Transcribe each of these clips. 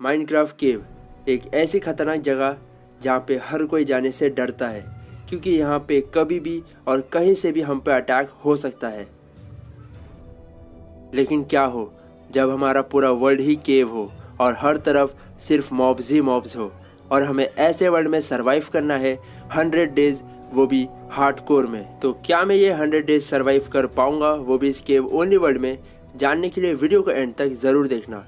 Minecraft केव एक ऐसी खतरनाक जगह जहाँ पे हर कोई जाने से डरता है, क्योंकि यहाँ पे कभी भी और कहीं से भी हम पे अटैक हो सकता है। लेकिन क्या हो जब हमारा पूरा वर्ल्ड ही केव हो और हर तरफ सिर्फ मॉब्स ही मॉब्स हो और हमें ऐसे वर्ल्ड में सरवाइव करना है 100 डेज, वो भी हार्डकोर में। तो क्या मैं ये 100 डेज सरवाइव कर पाऊँगा, वो भी इस केव ओनली वर्ल्ड में? जानने के लिए वीडियो को एंड तक ज़रूर देखना।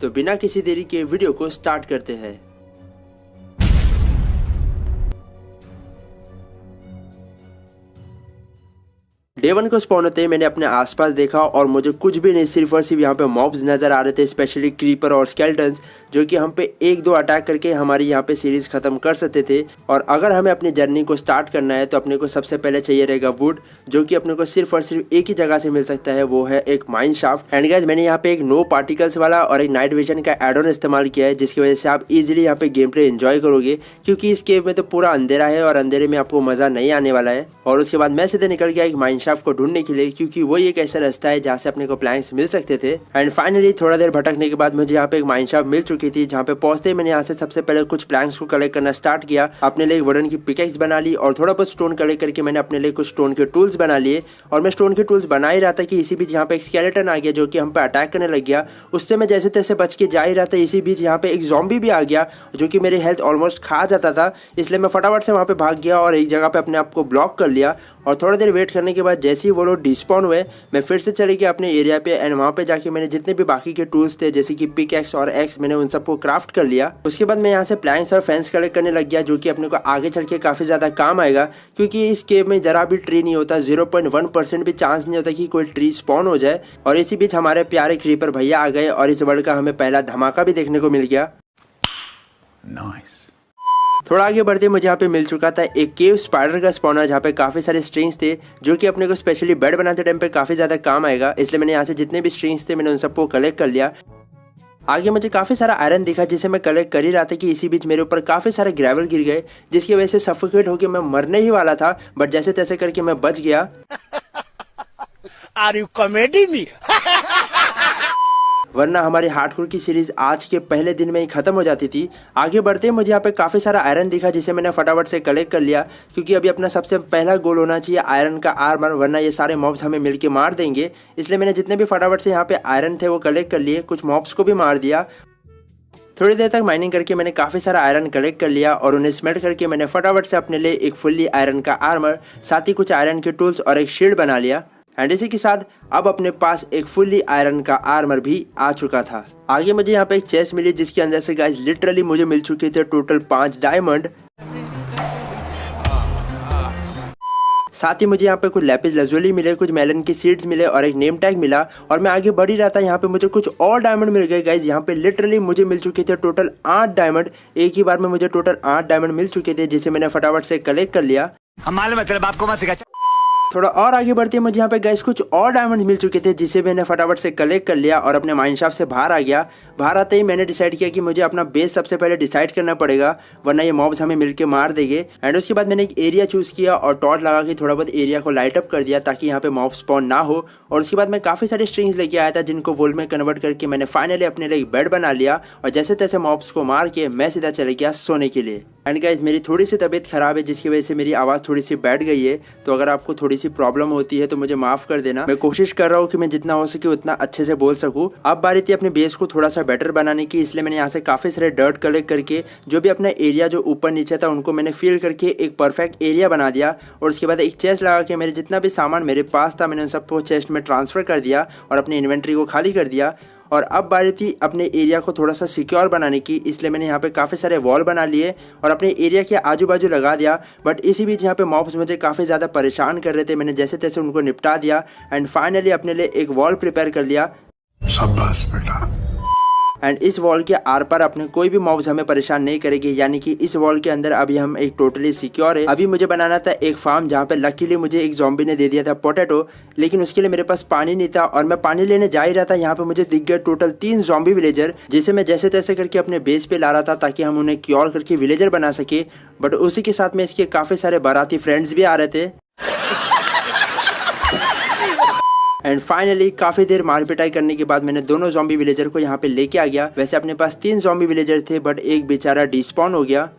तो बिना किसी देरी के वीडियो को स्टार्ट करते हैं। डे 1 को स्पॉन होते ही मैंने अपने आसपास देखा और मुझे कुछ भी नहीं, सिर्फ और सिर्फ यहाँ पे मॉब्स नज़र आ रहे थे, स्पेशली क्रीपर और स्केलेटन्स, जो कि हम पे एक दो अटैक करके हमारी यहाँ पे सीरीज़ ख़त्म कर सकते थे। और अगर हमें अपनी जर्नी को स्टार्ट करना है तो अपने को सबसे पहले चाहिए रहेगा वुड, जो कि अपने को सिर्फ और सिर्फ एक ही जगह से मिल सकता है, वो है एक माइन शाफ्ट। एंड गाइस, मैंने यहाँ पे एक नो पार्टिकल्स वाला और एक नाइट विजन का एड ऑन इस्तेमाल किया है, जिसकी वजह से आप इजीली यहाँ पे गेम प्ले एंजॉय करोगे, क्योंकि इस केव में तो पूरा अंधेरा है और अंधेरे में आपको मज़ा नहीं आने वाला है। और उसके बाद मैं सीधे निकल गया एक माइन शाफ्ट को ढूंढने के लिए, क्योंकि वो एक ऐसा रास्ता है जहाँ से अपने को प्लैंक्स मिल सकते थे। एंड फाइनली थोड़ा देर भटकने के बाद मुझे यहाँ पे एक माइन शाफ्ट मिल चुकी थी, जहाँ पे पहुंचते ही मैंने यहाँ से सबसे पहले कुछ प्लैंक्स को कलेक्ट करना स्टार्ट किया। अपने लिए वुडन की पिकेक्स बना ली और थोड़ा बहुत स्टोन कलेक्ट करके मैंने अपने लिए कुछ स्टोन के टूल्स बना लिए। और मैं स्टोन के टूल्स बना ही रहा था कि इसी बीच यहाँ पे एक स्केलेटन आ गया, जो कि हम पे अटैक करने लग गया। उससे मैं जैसे तैसे बच के जा ही रहा था, इसी बीच यहाँ पे एक ज़ॉम्बी भी आ गया, जो कि मेरी हेल्थ ऑलमोस्ट खा जाता था। इसलिए मैं फटाफट से वहाँ पे भाग गया और एक जगह पे अपने आप को ब्लॉक कर लिया। और थोड़ा देर वेट करने के बाद जैसे ही वो लोग डिस्पॉन हुए, मैं फिर से चले गया अपने एरिया पे। एंड वहाँ पे जाके मैंने जितने भी बाकी के टूल्स थे, जैसे कि पिक एक्स और एक्स, मैंने उन सबको क्राफ्ट कर लिया। उसके बाद मैं यहाँ से प्लैंक्स और फेंस कलेक्ट करने लग गया, जो कि अपने को आगे चल के काफ़ी ज़्यादा काम आएगा, क्योंकि इस केव में जरा भी ट्री नहीं होता, 0.1% भी चांस नहीं होता कि कोई ट्री स्पॉन हो जाए। और इसी बीच हमारे प्यारे क्रीपर भैया आ गए और इस वर्ल्ड का हमें पहला धमाका भी देखने को मिल गया। नाइस। थोड़ा आगे बढ़ते मुझे यहाँ पे मिल चुका था एक केव स्पाइडर का स्पॉनर, जहाँ पे काफ़ी सारे स्ट्रिंग्स थे, जो कि अपने को स्पेशली बेड बनाते टाइम पे काफ़ी ज़्यादा काम आएगा। इसलिए मैंने यहाँ से जितने भी स्ट्रिंग्स थे मैंने उन सबको कलेक्ट कर लिया। आगे मुझे काफ़ी सारा आयरन दिखा, जिसे मैं कलेक्ट कर ही रहा था कि इसी बीच मेरे ऊपर काफ़ी सारे ग्रेवल गिर गए, जिसकी वजह से सफोकेट होकर मैं मरने ही वाला था, बट जैसे तैसे करके मैं बच गया। Are you comedy me? वरना हमारी हार्डकोर की सीरीज आज के पहले दिन में ही खत्म हो जाती थी। आगे बढ़ते मुझे यहाँ पे काफ़ी सारा आयरन दिखा, जिसे मैंने फटाफट से कलेक्ट कर लिया, क्योंकि अभी अपना सबसे पहला गोल होना चाहिए आयरन का आर्मर, वरना ये सारे मॉब्स हमें मिलके मार देंगे। इसलिए मैंने जितने भी फटाफट से यहाँ पे आयरन थे वो कलेक्ट कर लिए, कुछ मॉब्स को भी मार दिया। थोड़ी देर तक माइनिंग करके मैंने काफ़ी सारा आयरन कलेक्ट कर लिया और उन्हें स्मेल्ट करके मैंने फटाफट से अपने लिए एक फुल्ली आयरन का आर्मर, साथ ही कुछ आयरन के टूल्स और एक शील्ड बना लिया। एंड इसी के साथ अब अपने पास एक फुल्ली आयरन का आर्मर भी आ चुका था। आगे मुझे यहाँ पे एक चेस्ट मिली, जिसके अंदर से गाइस लिटरली मुझे मिल चुके थे टोटल 5 डायमंड। साथ ही मुझे यहाँ पे कुछ लैपिस लजुली मिले, कुछ मेलन की सीड्स मिले और एक नेम टैग मिला। और मैं आगे बढ़ ही रहा था, यहाँ पे मुझे कुछ और डायमंड मिल गए गाइस। यहाँ पे लिटरली मुझे मिल चुके थे टोटल 8 डायमंड। एक ही बार में मुझे टोटल 8 डायमंड मिल चुके थे, जिसे मैंने फटाफट से कलेक्ट कर लिया। हमारे मतलब आपको मत सिखा। थोड़ा और आगे बढ़ते मुझे यहाँ पे गाइस कुछ और डायमंड्स मिल चुके थे, जिसे मैंने फटाफट से कलेक्ट कर लिया और अपने माइन शाफ्ट से बाहर आ गया। बाहर आते ही मैंने डिसाइड किया कि मुझे अपना बेस सबसे पहले डिसाइड करना पड़ेगा, वरना ये मॉब्स हमें मिलके मार देंगे। एंड उसके बाद मैंने एक एरिया चूज़ किया और टॉर्च लगा के थोड़ा बहुत एरिया को लाइट अप कर दिया, ताकि यहाँ पे मॉब स्पॉन ना हो। और उसके बाद मैं काफ़ी सारे स्ट्रिंग्स लेके आया था, जिनको वुल में कन्वर्ट करके मैंने फाइनली अपने लिए एक बेड बना लिया। और जैसे तैसे मॉब्स को मार के मैं सीधा चले गया सोने के लिए। एंड गाइस, मेरी थोड़ी सी तबीयत ख़राब है, जिसकी वजह से मेरी आवाज़ थोड़ी सी बैठ गई है, तो अगर आपको थोड़ी सी प्रॉब्लम होती है तो मुझे माफ़ कर देना। मैं कोशिश कर रहा हूँ कि मैं जितना हो सके उतना अच्छे से बोल सकूँ। अब बारी थी अपने बेस को थोड़ा सा बेटर बनाने की, इसलिए मैंने यहाँ से काफ़ी सारे डर्ट कलेक्ट करके जो भी अपना एरिया जो ऊपर नीचे था उनको मैंने फिल करके एक परफेक्ट एरिया बना दिया। और उसके बाद एक चेस्ट लगा के मेरे जितना भी सामान मेरे पास था मैंने उन सबको चेस्ट में ट्रांसफ़र कर दिया और अपनी इन्वेंट्री को खाली कर दिया। और अब बारी थी अपने एरिया को थोड़ा सा सिक्योर बनाने की, इसलिए मैंने यहाँ पे काफ़ी सारे वॉल बना लिए और अपने एरिया के आजू बाजू लगा दिया। बट इसी बीच यहाँ पे मॉब्स मुझे काफ़ी ज़्यादा परेशान कर रहे थे, मैंने जैसे तैसे उनको निपटा दिया। एंड फाइनली अपने लिए एक वॉल प्रिपेयर कर लिया। शाबाश बेटा। एंड इस वॉल के आर पार अपने कोई भी मॉब्स हमें परेशान नहीं करेगी, यानी कि इस वॉल के अंदर अभी हम एक टोटली सिक्योर है। अभी मुझे बनाना था एक फार्म, जहाँ पे लकीली मुझे एक ज़ॉम्बी ने दे दिया था पोटैटो, लेकिन उसके लिए मेरे पास पानी नहीं था और मैं पानी लेने जा ही रहा था। यहाँ पे मुझे दिख गए टोटल 3 ज़ॉम्बी विलेजर, जिसे मैं जैसे तैसे करके अपने बेस पे ला रहा था, ताकि हम उन्हें क्योर करके विलेजर बना सके। बट उसी के साथ में इसके काफ़ी सारे बाराती फ्रेंड्स भी आ रहे थे। एंड फाइनली काफी देर मार पिटाई करने के बाद मैंने दोनों ज़ॉम्बी विलेजर को यहाँ पे लेके आ गया। वैसे अपने पास 3 ज़ॉम्बी विलेजर थे बट एक बेचारा डिस्पॉन हो गया।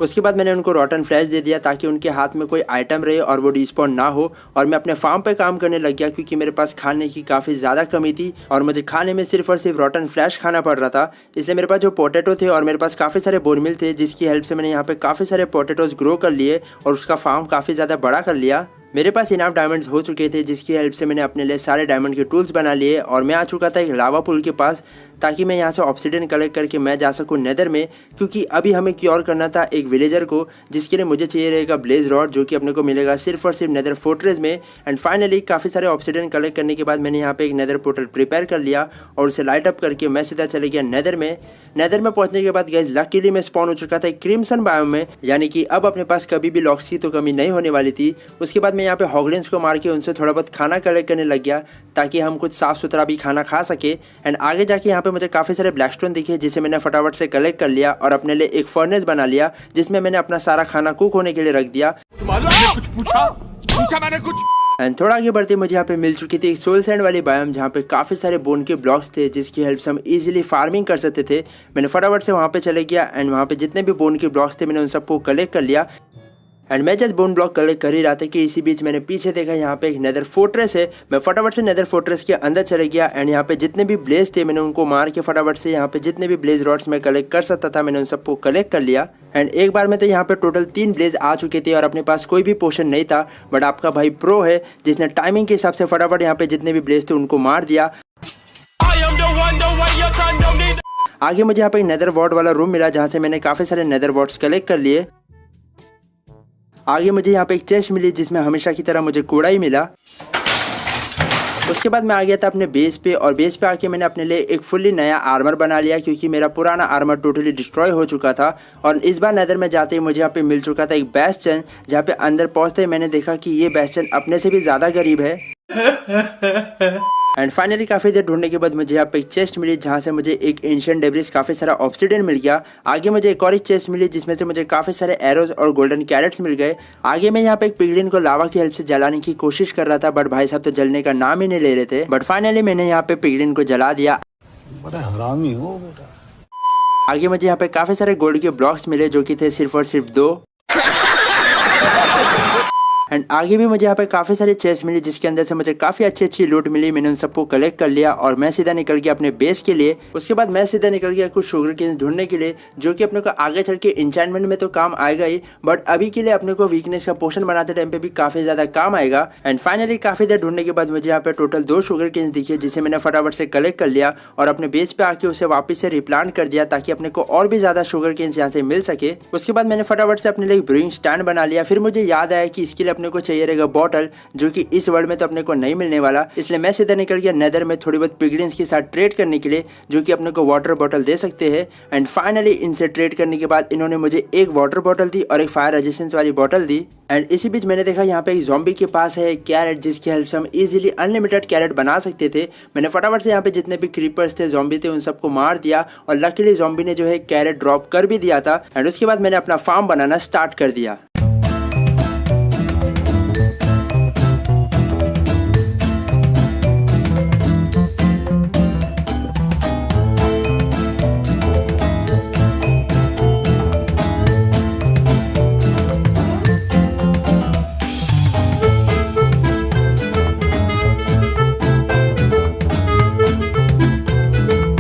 उसके बाद मैंने उनको रॉटन फ्लैश दे दिया ताकि उनके हाथ में कोई आइटम रहे और वो डिस्पॉन ना हो। और मैं अपने फार्म पे काम करने लग गया क्योंकि मेरे पास खाने की काफ़ी ज़्यादा कमी थी और मुझे खाने में सिर्फ और सिर्फ रॉटन फ्लैश खाना पड़ रहा था। इसलिए मेरे पास जो पोटैटो थे और मेरे पास काफ़ी सारे बोन मिल थे जिसकी हेल्प से मैंने यहाँ पे काफ़ी सारे पोटैटोज ग्रो कर लिए और उसका फार्म काफ़ी ज़्यादा बड़ा कर लिया। मेरे पास इनाफ डायमंड्स हो चुके थे जिसकी हेल्प से मैंने अपने लिए सारे डायमंड के टूल्स बना लिए और मैं आ चुका था एक लावा पुल के पास ताकि मैं यहाँ से ऑब्सिडियन कलेक्ट करके मैं जा सकूँ नेदर में, क्योंकि अभी हमें क्योर करना था एक विलेजर को जिसके लिए मुझे चाहिए रहेगा ब्लेज रॉड जो कि अपने को मिलेगा सिर्फ और सिर्फ नेदर फोर्ट्रेस में। एंड फाइनली काफ़ी सारे ऑब्सिडियन कलेक्ट करने के बाद मैंने यहाँ पे एक नेदर पोर्टल प्रिपेयर कर लिया और उसे लाइट अप करके मैं सीधा चले गया नेदर में। नेदर में पहुंचने के बाद गाइस लकीली मैं स्पॉन हो चुका था एक क्रिम्सन बायोम में, यानी कि अब अपने पास कभी भी लॉक्स की तो कमी नहीं होने वाली थी। उसके बाद मैं यहाँ पे हॉगलिन्स को मार के उनसे थोड़ा बहुत खाना कलेक्ट करने लग गया ताकि हम कुछ साफ सुथरा भी खाना खा सके। एंड आगे जाके यहाँ पे मुझे काफ़ी सारे ब्लैकस्टोन दिखे जिसे मैंने फटाफट से कलेक्ट कर लिया और अपने लिए एक फर्नेस बना लिया जिसमें मैंने अपना सारा खाना कुक होने के लिए रख दिया। कुछ पूछा मैंने कुछ। एंड थोड़ा आगे बढ़ते मुझे यहाँ पे मिल चुकी थी एक सोल सैंड वाली बायोम जहाँ पे काफ़ी सारे बोन के ब्लॉक्स थे जिसकी हेल्प से हम इजीली फार्मिंग कर सकते थे। मैंने फटाफट से वहाँ पे चले गया एंड वहाँ पे जितने भी बोन के ब्लॉक्स थे मैंने उन सबको कलेक्ट कर लिया। एंड मैं जस्ट बोन ब्लॉक कलेक्ट कर ही रहा था कि इसी बीच मैंने पीछे देखा यहाँ पे एक नेदर फोर्ट्रेस है। मैं फटाफट से नेदर फोर्ट्रेस के अंदर चले गया एंड यहाँ पे जितने भी ब्लेज थे मैंने उनको मार के फटाफट से यहाँ पे जितने भी ब्लेज रॉड्स मैं कलेक्ट कर सकता था मैंने उन सबको कलेक्ट कर लिया। एंड एक बार में तो यहाँ पे टोटल 3 ब्लेज आ चुके थे और अपने पास कोई भी पोशन नहीं था, बट आपका भाई प्रो है जिसने टाइमिंग के हिसाब से फटाफट यहाँ पे जितने भी ब्लेज थे उनको मार दिया। आगे मुझे यहाँ पे एक नेदर वॉर्ड वाला रूम मिला जहाँ से मैंने काफ़ी सारे नेदर वॉर्ड्स कलेक्ट कर लिए। आगे मुझे यहाँ पे एक चेस्ट मिली जिसमें हमेशा की तरह मुझे कूड़ा ही मिला। उसके बाद मैं आ गया था अपने बेस पे और बेस पे आके मैंने अपने लिए एक फुल्ली नया आर्मर बना लिया क्योंकि मेरा पुराना आर्मर टोटली डिस्ट्रॉय हो चुका था। और इस बार नेदर में जाते ही मुझे यहाँ पे मिल चुका था एक बेस्टियन जहाँ पे अंदर पहुँचते ही मैंने देखा कि ये बेस्टियन अपने से भी ज़्यादा गरीब है। एंड फाइनली काफ़ी देर ढूंढने के बाद मुझे यहाँ पे एक चेस्ट मिली जहाँ से मुझे एक एंशिएंट डेब्रिस काफ़ी सारा ऑब्सिडियन मिल गया। आगे मुझे एक और चेस्ट मिली जिसमें से मुझे काफ़ी सारे एरोज और गोल्डन कैरेट्स मिल गए। आगे मैं यहाँ पे एक पिगलिन को लावा की हेल्प से जलाने की कोशिश कर रहा था बट भाई साहब तो जलने का नाम ही नहीं ले रहे थे। बट फाइनली मैंने यहाँ पे पिगलिन को जला दिया। बड़ा हरामी हो बेटा। आगे मुझे यहाँ पे काफ़ी सारे गोल्ड के ब्लॉक्स मिले जो कि थे सिर्फ और सिर्फ 2। एंड आगे भी मुझे यहाँ पे काफ़ी सारी चेस्ट मिली जिसके अंदर से मुझे काफ़ी अच्छी लूट मिली। मैंने उन सबको कलेक्ट कर लिया और मैं सीधा निकल गया अपने बेस के लिए। उसके बाद मैं सीधा निकल गया कुछ शुगर केन्स ढूंढने के लिए जो कि अपने को आगे चल के इंचैंटमेंट में तो काम आएगा ही, बट अभी के लिए अपने को वीकनेस का पोशन बनाते टाइम पे भी काफ़ी ज़्यादा काम आएगा। एंड फाइनली काफ़ी देर ढूंढने के बाद मुझे यहाँ पे टोटल 2 शुगर केन्स दिखे जिसे मैंने फटाफट से कलेक्ट कर लिया और अपने बेस पे आके उसे वापस से रिप्लांट कर दिया ताकि अपने को और भी ज़्यादा शुगर केन्स यहाँ से मिल सके। उसके बाद मैंने फटाफट से अपने लिए ब्रूइंग स्टैंड बना लिया। फिर मुझे याद आया कि इसके लिए अपने को चाहिए रहेगा बॉटल जो कि इस वर्ल्ड में तो अपने को नहीं मिलने वाला, इसलिए मैं सीधा निकल गया नेदर में थोड़ी बहुत पिगलिन्स के साथ ट्रेड करने के लिए जो कि अपने को वाटर बॉटल दे सकते हैं। एंड फाइनली इनसे ट्रेड करने के बाद इन्होंने मुझे एक वाटर बॉटल दी और एक फायर रेजिस्टेंस वाली बॉटल दी। एंड इसी बीच मैंने देखा यहाँ पे एक ज़ॉम्बी के पास है एक कैरेट जिसकी हेल्प से हम इजीली अनलिमिटेड कैरेट बना सकते थे। मैंने फटाफट से यहाँ पे जितने भी क्रीपर्स थे ज़ॉम्बी थे उन सबको मार दिया और लकीली ज़ॉम्बी ने जो है कैरेट ड्रॉप कर भी दिया था। एंड उसके बाद मैंने अपना फार्म बनाना स्टार्ट कर दिया।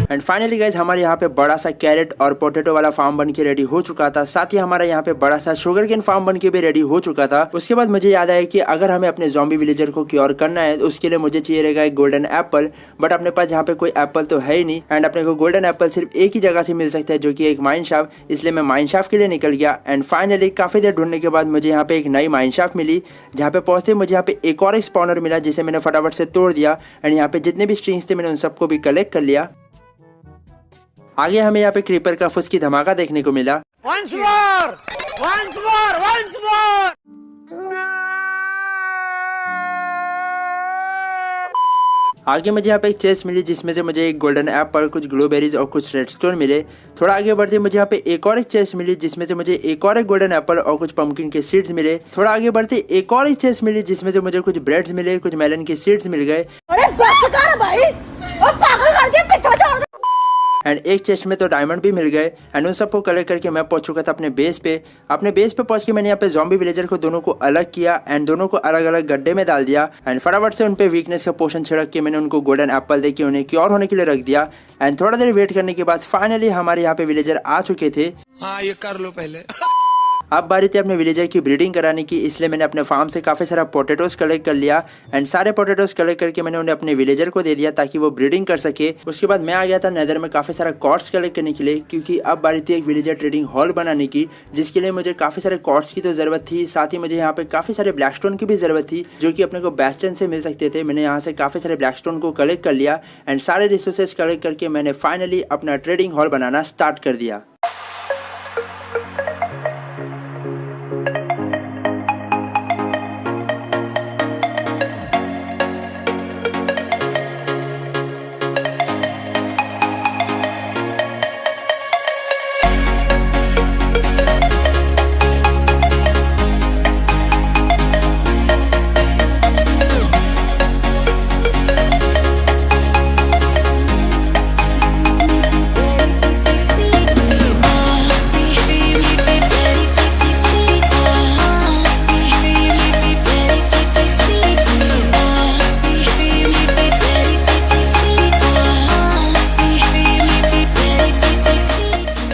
एंड फाइनली गाइज हमारे यहाँ पे बड़ा सा कैरेट और पोटैटो वाला फार्म बन के रेडी हो चुका था, साथ ही हमारा यहाँ पे बड़ा सा शुगर केन फार्म बन के भी रेडी हो चुका था। उसके बाद मुझे याद आया कि अगर हमें अपने ज़ॉम्बी विलेजर को क्योर करना है तो उसके लिए मुझे चाहिए रहेगा एक गोल्डन एप्पल, बट अपने पास यहाँ पे कोई एप्पल तो है ही नहीं। एंड अपने को गोल्डन एप्पल सिर्फ एक ही जगह से मिल सकता है जो कि एक माइन शाफ्ट, इसलिए मैं माइन शाफ्ट के लिए निकल गया। एंड फाइनली काफ़ी देर ढूंढने के बाद मुझे यहाँ पे एक नई माइन शाफ्ट मिली जहाँ पे पहुँचते मुझे यहाँ पे एक और स्पॉनर मिला जिसे मैंने फटाफट से तोड़ दिया। एंड यहाँ पे जितने भी स्ट्रिंग्स थे मैंने उन सबको भी कलेक्ट कर लिया। आगे हमें यहाँ पे क्रीपर का फुसकी धमाका देखने को मिला। Once more! Once more! Once more! आगे मुझे यहाँ पे एक चेस्ट मिली जिसमें से मुझे एक गोल्डन एप्पल, कुछ ग्लोबेरीज और कुछ रेडस्टोन मिले। थोड़ा आगे बढ़ते मुझे यहाँ पे एक और एक चेस्ट मिली जिसमें से मुझे एक और एक गोल्डन एप्पल और कुछ पंपकिन के सीड्स मिले। थोड़ा आगे बढ़ते एक और एक चेस्ट मिली जिसमें से मुझे कुछ ब्रेड्स मिले, कुछ मेलन के सीड्स मिल गए। अरे बस कर भाई, अब पागल करके पीछे छोड़ दे। एंड एक चेस्ट में तो डायमंड भी मिल गए। एंड उन सबको कलेक्ट करके मैं पहुंच चुका था अपने बेस पे। अपने बेस पे पहुंच के मैंने यहाँ पे ज़ॉम्बी विलेजर को दोनों को अलग किया एंड दोनों को अलग अलग गड्ढे में डाल दिया। एंड फटाफट से उन पे वीकनेस का पोशन छिड़क के मैंने उनको गोल्डन एप्पल दे के उन्हें क्योर होने के लिए रख दिया। एंड थोड़ा देर वेट करने के बाद फाइनली हमारे यहाँ पे विलेजर आ चुके थे। हाँ ये कर लो पहले। अब बारी थी अपने विलेजर की ब्रीडिंग कराने की, इसलिए मैंने अपने फार्म से काफ़ी सारा पोटैटोस कलेक्ट कर लिया। एंड सारे पोटैटोस कलेक्ट करके मैंने उन्हें अपने विलेजर को दे दिया ताकि वो ब्रीडिंग कर सके। उसके बाद मैं आ गया था नेदर में काफ़ी सारा कॉर्ड्स कलेक्ट करने के लिए, क्योंकि अब बारी थी एक विलेजर ट्रेडिंग हॉल बनाने की, जिसके लिए मुझे काफ़ी सारे कॉर्ड्स की तो ज़रूरत थी। साथ ही मुझे यहाँ पे काफ़ी सारे ब्लैकस्टोन की भी ज़रूरत थी जो कि अपने को बेस्टन से मिल सकते थे। मैंने यहाँ से काफ़ी सारे ब्लैकस्टोन को कलेक्ट कर लिया एंड सारे रिसोर्सेज कलेक्ट करके मैंने फाइनली अपना ट्रेडिंग हॉल बनाना स्टार्ट कर दिया।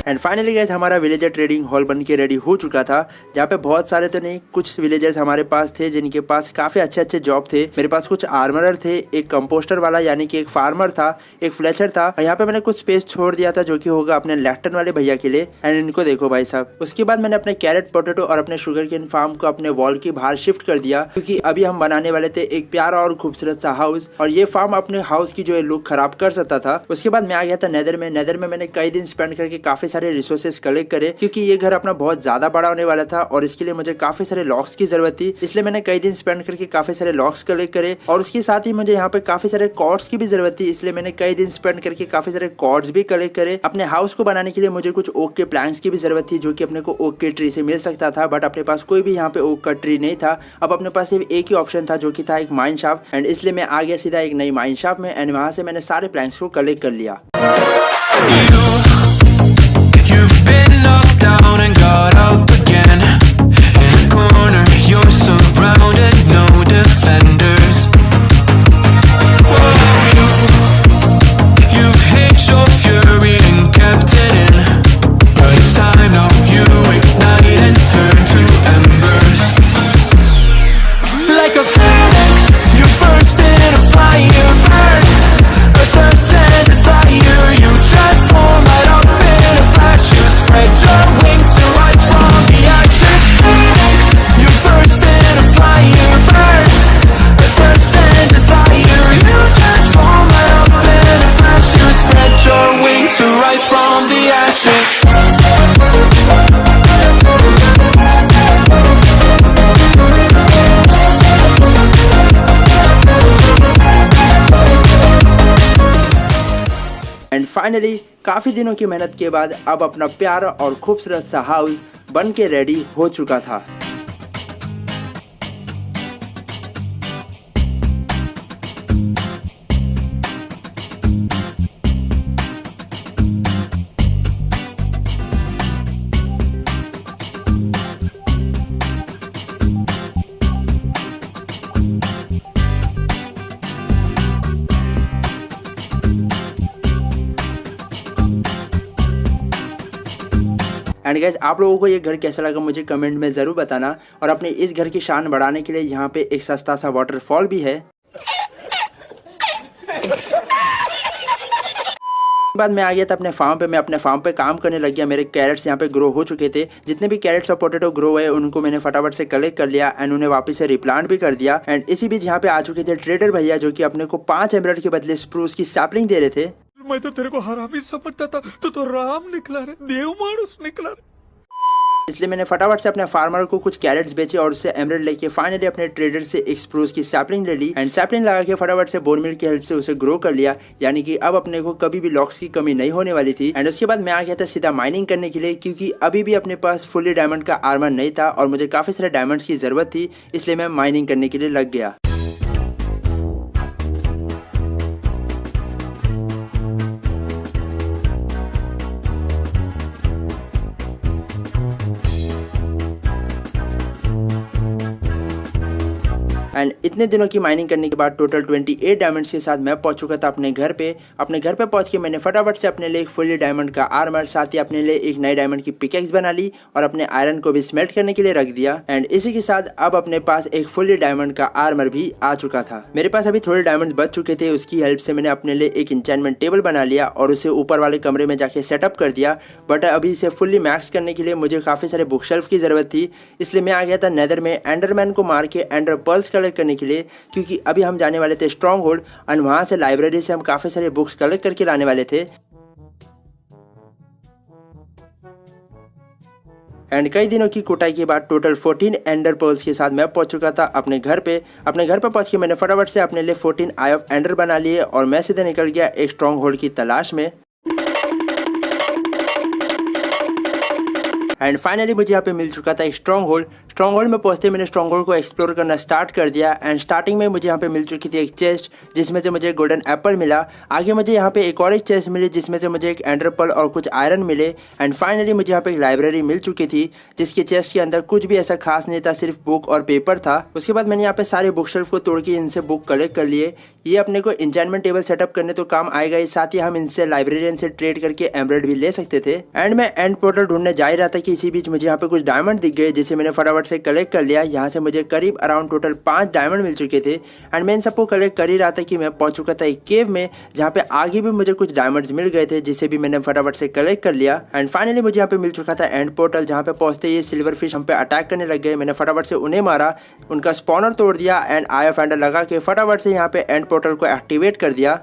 एंड फाइनली गाइस हमारा विलेजर ट्रेडिंग हॉल बन के रेडी हो चुका था, जहाँ पे बहुत सारे तो नहीं, कुछ विलेजर्स हमारे पास थे जिनके पास काफ़ी अच्छे अच्छे जॉब थे। मेरे पास कुछ आर्मरर थे, एक कंपोस्टर वाला यानी कि एक फार्मर था, एक फ्लेचर था। यहाँ पे मैंने कुछ स्पेस छोड़ दिया था जो कि होगा अपने लेफ्टन वाले भैया के लिए। एंड इनको देखो भाई साहब। उसके बाद मैंने अपने कैरेट, पोटैटो और अपने शुगर केन फार्म को अपने वॉल के बाहर शिफ्ट कर दिया, क्योंकि अभी हम बनाने वाले थे एक प्यारा और खूबसूरत सा हाउस, और ये फार्म अपने हाउस की जो है लुक खराब कर सकता था। उसके बाद मैं आ गया था नेदर में। नेदर में मैंने कई दिन स्पेंड करके काफ़ी सारे रिसोर्सेज कलेक्ट करे, क्योंकि ये घर अपना बहुत ज्यादा बड़ा होने वाला था और इसके लिए मुझे काफी सारे लॉक्स की जरूरत थी। इसलिए मैंने कई दिन स्पेंड करके काफी सारे लॉक्स कलेक्ट करे, और उसके साथ ही मुझे यहाँ पे काफी सारे कॉर्ड्स की भी जरूरत थी। इसलिए मैंने कई दिन स्पेंड करके काफी सारे कॉर्ड्स भी कलेक्ट करे। अपने हाउस को बनाने के लिए मुझे कुछ ओक के प्लैंक्स की भी जरूरत थी जो कि अपने को ओक के ट्री से मिल सकता था, बट अपने पास कोई भी यहाँ पे ओक का ट्री नहीं था। अब अपने पास सिर्फ एक ही ऑप्शन था जो कि था एक माइन शाफ्ट, एंड इसलिए मैं आ गया सीधा एक नई माइन शाफ्ट में। एंड वहां से मैंने सारे प्लैंक्स को कलेक्ट कर लिया। Down and got up again. In a corner, you're surrounded, no defenders. Whoa, you've hid your fury and kept it in, but it's time now you ignite and turn to embers. Like a phoenix, you burst in a fire, burn a thirst and desire. You transform right up in a flash. You spread your wings to rise from the ashes. Phoenix, you burst in a fire, burn a thirst and desire. You transform right up in a flash. You spread your wings to rise from the ashes. And finally काफी दिनों की मेहनत के बाद अब अपना प्यारा और खूबसूरत सा हाउस बन के रेडी हो चुका था। एंड गाइस आप लोगों को ये घर कैसा लगा मुझे कमेंट में ज़रूर बताना, और अपने इस घर की शान बढ़ाने के लिए यहाँ पे एक सस्ता सा वाटरफॉल भी है। बाद में आ गया था अपने फार्म पे। मैं अपने फार्म पे काम करने लग गया। मेरे कैरेट्स यहाँ पे ग्रो हो चुके थे। जितने भी कैरेट्स और पोटैटो ग्रो हुए उनको मैंने फटाफट से कलेक्ट कर लिया एंड उन्हें वापस से रिप्लांट भी कर दिया। एंड इसी बीच यहाँ पे आ चुके थे ट्रेडर भैया जो कि अपने को 5 एमराल्ड के बदले स्प्रूस की सैपलिंग दे रहे थे। मैं तो तेरे को हरामी समझता था, तो राम निकला रे, देव मानुस निकला रे। इसलिए मैंने फटाफट से अपने फार्मर को कुछ कैरेट्स बेचे और उससे एमराल्ड लेके फाइनली अपने ट्रेडर से एक स्प्रूस की सैपलिंग ले ली एंड सैपलिंग लगा के फटाफट से बोन मिल की हेल्प से उसे ग्रो कर लिया, यानी कि अब अपने को कभी भी लॉक्स की कमी नहीं होने वाली थी। एंड उसके बाद मैं आ गया था सीधा माइनिंग करने के लिए, क्योंकि अभी भी अपने पास फुल्ली डायमंड का आर्मर नहीं था और मुझे काफी सारे डायमंड्स की जरूरत थी, इसलिए मैं माइनिंग करने के लिए लग गया। एंड इतने दिनों की माइनिंग करने के बाद टोटल 28 डायमंड्स के साथ मैं पहुंच चुका था अपने घर पे। अपने घर पे पहुंच के मैंने फटाफट से अपने लिए एक फुल्ली डायमंड का आर्मर, साथ ही अपने लिए एक नई डायमंड की पिकेक्स बना ली और अपने आयरन को भी स्मेल्ट करने के लिए रख दिया। एंड इसी के साथ अब अपने पास एक फुल्ली डायमंड का आर्मर भी आ चुका था। मेरे पास अभी थोड़े डायमंड बच चुके थे, उसकी हेल्प से मैंने अपने लिए एक एन्चेंटमेंट टेबल बना लिया और उसे ऊपर वाले कमरे में जाके सेटअप कर दिया। बट अभी इसे फुल्ली मैक्स करने के लिए मुझे काफी सारे बुक शेल्फ की जरूरत थी, इसलिए मैं आ गया था नेदर में एंडरमैन को मार के एंडर पर्ल्स कलेक्ट करने के लिए, क्योंकि अभी हम जाने वाले थे स्ट्रॉन्ग होल्ड और वहां से लाइब्रेरी से हम काफी सारे बुक्स कलेक्ट करके लाने वाले थे। एंड कई दिनों की कुटाई के बाद टोटल 14 एंडर पर्ल्स के साथ मैं पहुंच चुका था अपने घर पे। अपने घर पे पहुंच के मैंने फटाफट से अपने लिए 14 आई ऑफ एंडर बना लिए और मैं सीधे निकल गया एक स्ट्रॉन्ग होल्ड की तलाश में। एंड फाइनली मुझे यहाँ पे मिल चुका था स्ट्रॉन्ग होल्ड। स्ट्रॉन्ग होल्ड में पहुंचते मैंने स्ट्रॉन्ग होल्ड को एक्सप्लोर करना स्टार्ट कर दिया। एंड स्टार्टिंग में मुझे यहाँ पे मिल चुकी थी एक चेस्ट जिसमें से मुझे गोल्डन एप्पल मिला। आगे मुझे यहाँ पे एक और एक चेस्ट मिली जिसमें से मुझे एक एंडर पर्ल और कुछ आयरन मिले। एंड फाइनली मुझे यहाँ पे एक लाइब्रेरी मिल चुकी थी जिसकी चेस्ट के अंदर कुछ भी ऐसा खास नहीं था, सिर्फ बुक और पेपर था। उसके बाद मैंने यहाँ पे सारे बुक शेल्फ को तोड़ के इनसे बुक कलेक्ट कर लिए। ये अपने को एन्चेंटमेंट टेबल सेटअप करने तो काम आएगा ही, साथ ही हम इनसे लाइब्रेरियन से ट्रेड करके एमराल्ड भी ले सकते थे। एंड मैं एंड पोर्टल ढूंढने जा ही रहा था कि इसी बीच मुझे यहाँ पे कुछ डायमंड दिख गए जिसे मैंने फटाफट से कलेक्ट कर लिया। यहाँ से मुझे करीब अराउंड टोटल 5 डायमंड मिल चुके थे। एंड मैं इन सबको कलेक्ट कर ही रहा था कि मैं पहुंच चुका था एक केव में जहाँ पे आगे भी मुझे कुछ डायमंड्स मिल गए थे जिसे भी मैंने फटाफट से कलेक्ट कर लिया। एंड फाइनली मुझे यहाँ पे मिल चुका था एंड पोर्टल जहाँ पे पहुंचते ही सिल्वर फिश हम पे अटैक करने लग गए। मैंने फटाफट से उन्हें मारा, उनका स्पॉनर तोड़ दिया एंड आई ऑफ एंडर लगा के फटाफट से यहाँ पे एंड पोर्टल को एक्टिवेट कर दिया।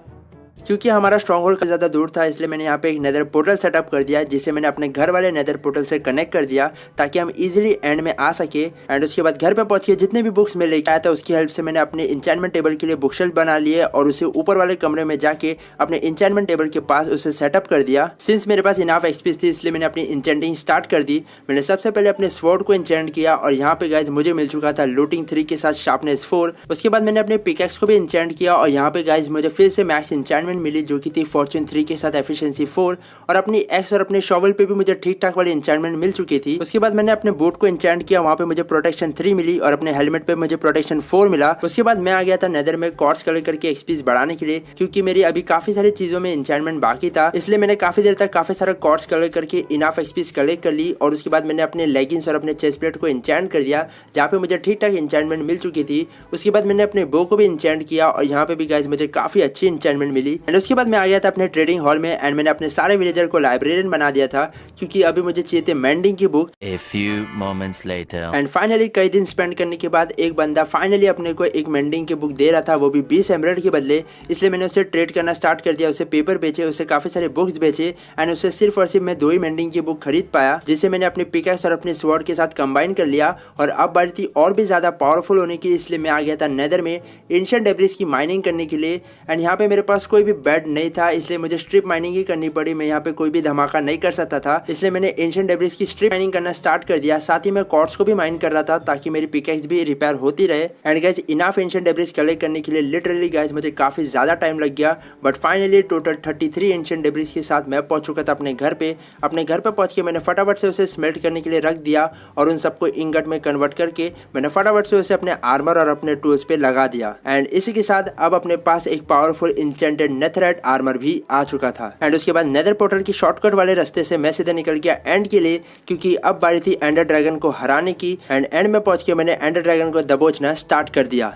क्योंकि हमारा स्ट्रॉन्ग होल्ड का ज़्यादा दूर था इसलिए मैंने यहाँ पे एक नेदर पोर्टल सेटअप कर दिया जिसे मैंने अपने घर वाले नेदर पोर्टल से कनेक्ट कर दिया ताकि हम इजीली एंड में आ सके। एंड उसके बाद घर पे पहुंच के जितने भी बुक्स में लेके आया था उसकी हेल्प से मैंने अपने एन्चेंटमेंट टेबल के लिए बुक शेल्फ बना लिए और उसे ऊपर वाले कमरे में जाके अपने एन्चेंटमेंट टेबल के पास उसे सेटअप कर दिया। सिंस मेरे पास इनाफ एक्सपीरियंस थी इसलिए मैंने अपनी एन्चेंटिंग स्टार्ट कर दी। मैंने सबसे पहले अपने स्वॉर्ड को एन्चेंट किया और यहाँ पे गाइज मुझे मिल चुका था लूटिंग 3 के साथ शार्पनेस 4। उसके बाद मैंने अपने पिकैक्स को भी एन्चेंट किया और यहाँ पे गाइज मुझे फिर से मैक्स एन्चेंटमेंट मिली जो कि थी फॉर्चून 3 के साथ एफिशिएंसी 4 और अपनी एक्स और अपने शॉवल पे भी मुझे ठीक ठाक वाली एन्चेंटमेंट मिल चुकी थी। उसके बाद मैंने अपने बूट को एन्चेंट किया, वहाँ पे मुझे प्रोटेक्शन 3 मिली और अपने हेलमेट पे मुझे प्रोटेक्शन 4 मिला। उसके बाद मैं आ गया था नेदर में कॉर्ड्स कलेक्ट करके एक्सपीस बढ़ाने के लिए, क्योंकि मेरी अभी काफी सारी चीजों में एन्चेंटमेंट बाकी था इसलिए मैंने काफी देर तक काफी सारा कॉर्ड्स कलेक्ट करके इनाफ एक्सपीस कलेक्ट कर ली। और उसके बाद मैंने अपने लेगिंग्स और अपने चेस्ट प्लेट को एन्चेंट कर दिया जहाँ पे मुझे ठीक ठाक एन्चेंटमेंट मिल चुकी थी। उसके बाद मैंने अपने बो को भी एन्चेंट किया और यहाँ पे भी गाइज मुझे काफी अच्छी एन्चेंटमेंट मिली। एंड उसके बाद मैं आ गया था अपने ट्रेडिंग हॉल में एंड मैंने अपने सारे विलेजर को लाइब्रेरियन बना दिया था क्योंकि अभी मुझे चाहिए थे मेंडिंग की book. A few moments later. And finally कई दिन स्पेंड करने के बाद एक बंदा फाइनली अपने को एक मेंडिंग की बुक दे रहा था, वो भी 20 एमराल्ड के बदले। इसलिए मैंने उसे ट्रेड करना स्टार्ट कर दिया, उसे पेपर बेचे, उसे काफी सारे बुक्स बेचे एंड उससे सिर्फ और सिर्फ मैं 2 ही मेंडिंग की बुक खरीद पाया जिसे मैंने अपने पिकैक्स और अपने स्वॉर्ड के साथ कंबाइन कर लिया। और अब बारी थी और भी ज्यादा पावरफुल होने की, इसलिए मैं आ गया था नेदर में एंशिएंट डेब्रिस की माइनिंग करने के लिए। एंड यहाँ पे मेरे पास कोई भी बेड नहीं था इसलिए मुझे स्ट्रिप माइनिंग ही करनी पड़ी। मैं यहाँ पे कोई भी धमाका नहीं कर सकता था इसलिए मैंने एंशिएंट डेब्रिस की स्ट्रिप माइनिंग करना स्टार्ट कर दिया। साथ ही मैं कॉर्ड्स को भी माइन कर रहा था ताकि मेरी पिकैक्स भी रिपेयर होती रहे। And guys enough ancient debris collect करने के लिए लिटरली गाइस मुझे काफी ज्यादा टाइम लग गया, but finally total 33 ancient debris के साथ मैं पहुंच चुका था अपने घर पे। अपने घर पे पहुंच के मैंने फटाफट से उसे स्मेल्ट करने के लिए रख दिया और उन सबको इंगट में कन्वर्ट करके मैंने फटाफट से उसे अपने आर्मर और अपने टूल्स पे लगा दिया। एंड इसी के साथ अब अपने पास एक पावरफुल इंचेंटेड नेथराइट आर्मर भी आ चुका था। एंड उसके बाद नेदर पोर्टल की शॉर्टकट वाले रास्ते से मैं सीधा निकल गया एंड के लिए, क्योंकि अब बारी थी एंडर ड्रैगन को हराने की। एंड एंड में पहुंच के मैंने एंडर ड्रैगन को दबोचना स्टार्ट कर दिया।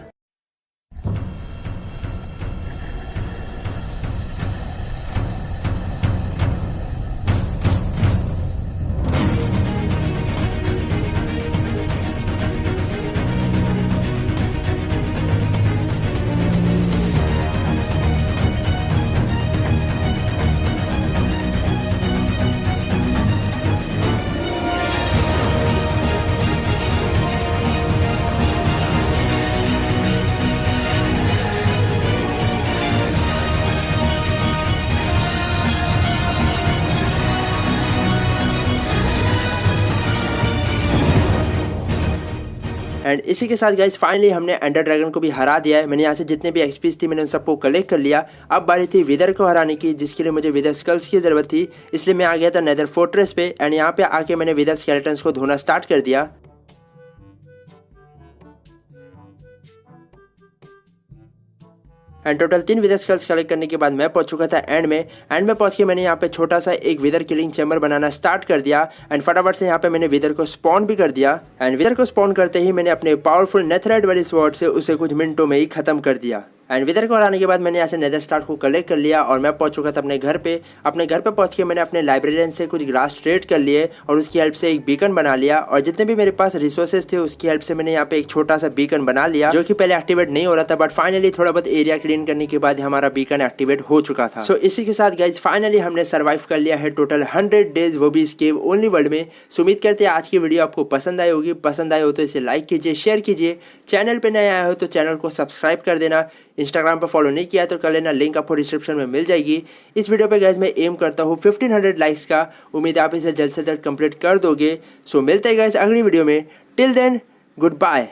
एंड इसी के साथ गाइस फाइनली हमने एंडर ड्रैगन को भी हरा दिया है। मैंने यहाँ से जितने भी एक्सपीज थी मैंने उन सबको कलेक्ट कर लिया। अब बारी थी विदर को हराने की, जिसके लिए मुझे विदर स्कल्स की ज़रूरत थी, इसलिए मैं आ गया था नेदर फोर्ट्रेस पे। एंड यहाँ पे आके मैंने विदर स्केलेटन्स को धोना स्टार्ट कर दिया। एंड टोटल 3 विदर स्कल्स कलेक्ट करने के बाद मैं पहुंच चुका था एंड में पहुंच के मैंने यहाँ पे छोटा सा एक विदर किलिंग चैम्बर बनाना स्टार्ट कर दिया। एंड फटाफट से यहाँ पे मैंने विदर को स्पॉन भी कर दिया। एंड विदर को स्पॉन करते ही मैंने अपने पावरफुल नेथराइट वाली स्वॉर्ड से उसे कुछ मिनटों में ही खत्म कर दिया। एंड विदर को हराने के बाद मैंने यहाँ से नेदर स्टार को कलेक्ट कर लिया और मैं पहुंच चुका था अपने घर पे। पहुंच के मैंने अपने लाइब्रेरियन से कुछ ग्रास ट्रेड कर लिए और उसकी हेल्प से एक बीकन बना लिया। और जितने भी मेरे पास रिसोर्सेज थे उसकी हेल्प से मैंने यहाँ पे एक छोटा सा बीकन बना लिया, जो कि पहले एक्टिवेट नहीं हो रहा था, बट फाइनली थोड़ा बहुत एरिया क्लीन करने के बाद हमारा बीकन एक्टिवेट हो चुका था। सो इसी के साथ गाइज फाइनली हमने सर्वाइव कर लिया है टोटल 100 डेज, वो भी इस केव ओनली वर्ल्ड में। सो उम्मीद करते हैं आज की वीडियो आपको पसंद आई होगी। पसंद आए हो तो इसे लाइक कीजिए, शेयर कीजिए। चैनल पे नए आए हो तो चैनल को सब्सक्राइब कर देना। इंस्टाग्राम पर फॉलो नहीं किया तो कर लेना, लिंक आपको डिस्क्रिप्शन में मिल जाएगी। इस वीडियो पे गाइज मैं एम करता हूँ 1500 लाइक्स का। उम्मीद है आप इसे जल्द से जल्द कंप्लीट कर दोगे। सो मिलते हैं गाइज अगली वीडियो में। Till then good bye.